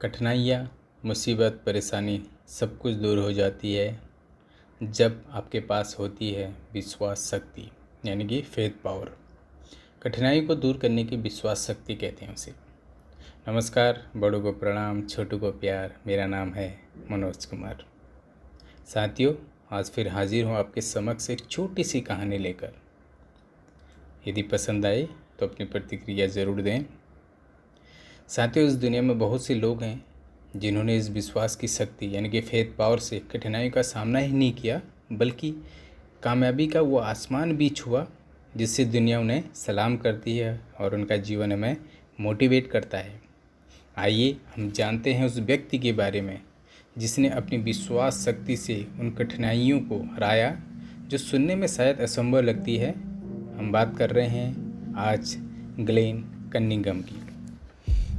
कठिनाइयाँ, मुसीबत, परेशानी सब कुछ दूर हो जाती है जब आपके पास होती है विश्वास शक्ति, यानी कि फेथ पावर। कठिनाई को दूर करने की विश्वास शक्ति कहते हैं उसे। नमस्कार, बड़ों को प्रणाम, छोटों को प्यार। मेरा नाम है मनोज कुमार। साथियों, आज फिर हाजिर हूँ आपके समक्ष एक छोटी सी कहानी लेकर। यदि पसंद आए तो अपनी प्रतिक्रिया ज़रूर दें। साथियों, इस दुनिया में बहुत से लोग हैं जिन्होंने इस विश्वास की शक्ति यानी कि फेथ पावर से कठिनाइयों का सामना ही नहीं किया, बल्कि कामयाबी का वो आसमान भी छुआ जिससे दुनिया उन्हें सलाम करती है और उनका जीवन हमें मोटिवेट करता है। आइए हम जानते हैं उस व्यक्ति के बारे में जिसने अपनी विश्वास शक्ति से उन कठिनाइयों को हराया जो सुनने में शायद असंभव लगती है। हम बात कर रहे हैं आज ग्लेन कनिंघम की।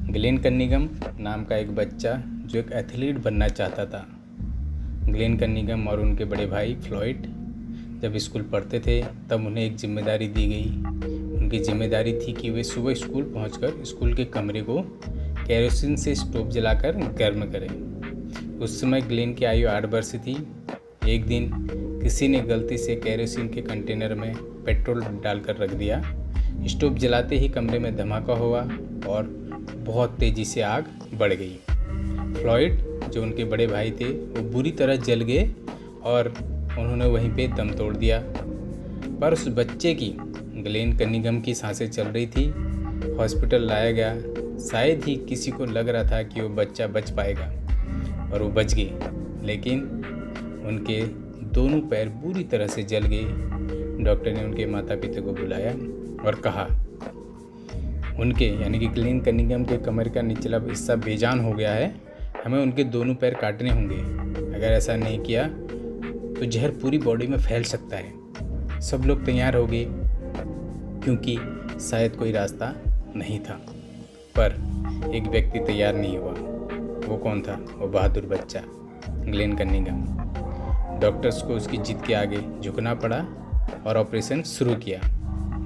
ग्लेन कनिंघम नाम का एक बच्चा जो एक एथलीट बनना चाहता था। ग्लेन कनिंघम और उनके बड़े भाई फ्लॉयड जब स्कूल पढ़ते थे तब उन्हें एक जिम्मेदारी दी गई। उनकी जिम्मेदारी थी कि वे सुबह स्कूल पहुंचकर स्कूल के कमरे को केरोसिन से स्टोव जलाकर गर्म करें। उस समय ग्लेन की आयु 8 वर्ष थी। एक दिन किसी ने गलती से केरोसिन के कंटेनर में पेट्रोल डालकर रख दिया। स्टोव जलाते ही कमरे में धमाका हुआ और बहुत तेज़ी से आग बढ़ गई। फ्लॉयड जो उनके बड़े भाई थे वो बुरी तरह जल गए और उन्होंने वहीं पे दम तोड़ दिया। पर उस बच्चे की, ग्लेन कनिंघम की सांसें चल रही थी। हॉस्पिटल लाया गया। शायद ही किसी को लग रहा था कि वो बच्चा बच पाएगा और वो बच गए, लेकिन उनके दोनों पैर बुरी तरह से जल गए। डॉक्टर ने उनके माता पिता को बुलाया और कहा उनके यानी कि ग्लेन कनिंघम के कमर का निचला हिस्सा बेजान हो गया है, हमें उनके दोनों पैर काटने होंगे। अगर ऐसा नहीं किया तो जहर पूरी बॉडी में फैल सकता है। सब लोग तैयार हो गए क्योंकि शायद कोई रास्ता नहीं था, पर एक व्यक्ति तैयार नहीं हुआ। वो कौन था? वो बहादुर बच्चा ग्लेन कनिंघम। डॉक्टर्स को उसकी जिद के आगे झुकना पड़ा और ऑपरेशन शुरू किया।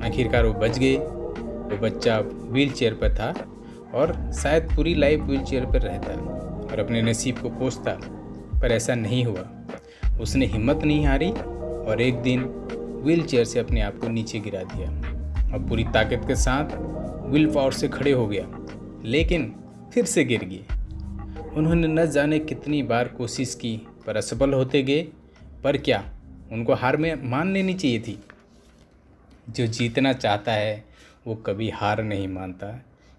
आखिरकार वो बच गए। वो बच्चा व्हील चेयर पर था और शायद पूरी लाइफ व्हील चेयर पर रहता और अपने नसीब को कोसता, पर ऐसा नहीं हुआ। उसने हिम्मत नहीं हारी और एक दिन व्हील चेयर से अपने आप को नीचे गिरा दिया और पूरी ताकत के साथ विल पावर से खड़े हो गया, लेकिन फिर से गिर गए। उन्होंने न जाने कितनी बार कोशिश की पर असफल होते गए। पर क्या उनको हार में मान लेनी चाहिए थी? जो जीतना चाहता है वो कभी हार नहीं मानता,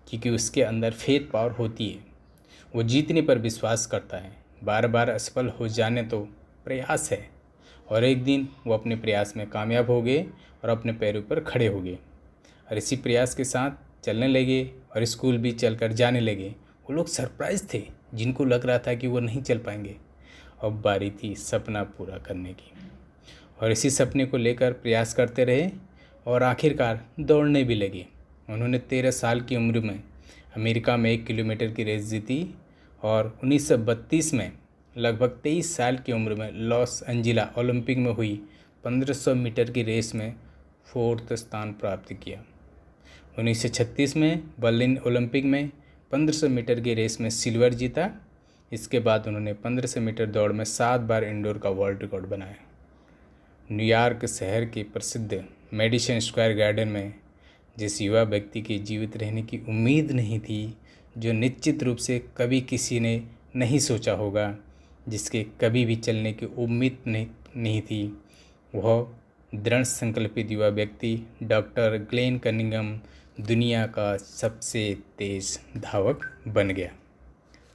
क्योंकि उसके अंदर फेथ पावर होती है। वो जीतने पर विश्वास करता है। बार बार असफल हो जाने तो प्रयास है, और एक दिन वो अपने प्रयास में कामयाब हो गए और अपने पैरों पर खड़े हो गए और इसी प्रयास के साथ चलने लगे और स्कूल भी चलकर जाने लगे। वो लोग सरप्राइज थे जिनको लग रहा था कि वो नहीं चल पाएंगे। अब बारी थी सपना पूरा करने की, और इसी सपने को लेकर प्रयास करते रहे और आखिरकार दौड़ने भी लगे। उन्होंने 13 साल की उम्र में अमेरिका में 1 किलोमीटर की रेस जीती और 1932 में लगभग 23 साल की उम्र में लॉस एंजिला ओलंपिक में हुई 1500 मीटर की रेस में 4th स्थान प्राप्त किया। 1936 में बर्लिन ओलंपिक में 1500 मीटर की रेस में सिल्वर जीता। इसके बाद उन्होंने 1500 मीटर दौड़ में 7 बार इंडोर का वर्ल्ड रिकॉर्ड बनाया। न्यूयॉर्क शहर के प्रसिद्ध मेडिसन स्क्वायर गार्डन में जिस युवा व्यक्ति के जीवित रहने की उम्मीद नहीं थी, जो निश्चित रूप से कभी किसी ने नहीं सोचा होगा, जिसके कभी भी चलने की उम्मीद नहीं थी, वह दृढ़ संकल्पित युवा व्यक्ति डॉक्टर ग्लेन कनिंघम दुनिया का सबसे तेज धावक बन गया।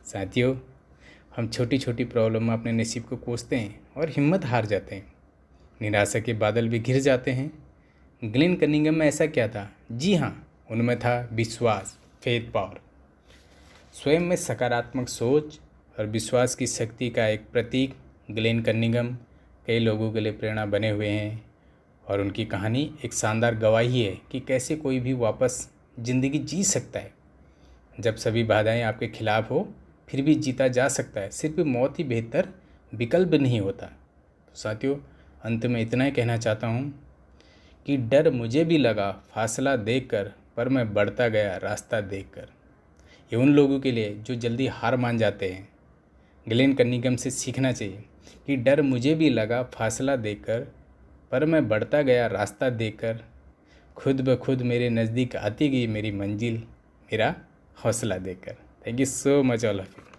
साथियों, हम छोटी छोटी प्रॉब्लम में अपने नसीब को कोसते हैं और हिम्मत हार जाते हैं। निराशा के बादल भी घिर जाते हैं। ग्लेन कनिंघम में ऐसा क्या था? जी हाँ, उनमें था विश्वास, फेथ पावर। स्वयं में सकारात्मक सोच और विश्वास की शक्ति का एक प्रतीक ग्लेन कनिंघम कई लोगों के लिए प्रेरणा बने हुए हैं, और उनकी कहानी एक शानदार गवाही है कि कैसे कोई भी वापस ज़िंदगी जी सकता है। जब सभी बाधाएं आपके खिलाफ हो फिर भी जीता जा सकता है। सिर्फ मौत ही बेहतर विकल्प नहीं होता। तो साथियों, अंत में इतना ही कहना चाहता हूँ कि डर मुझे भी लगा फासला देखकर, पर मैं बढ़ता गया रास्ता देखकर। ये उन लोगों के लिए जो जल्दी हार मान जाते हैं। ग्लेन कनिंघम से सीखना चाहिए कि डर मुझे भी लगा फासला देकर, पर मैं बढ़ता गया रास्ता देकर। खुद ब खुद मेरे नज़दीक आती गई मेरी मंजिल, मेरा हौसला देकर। Thank you so much all of you.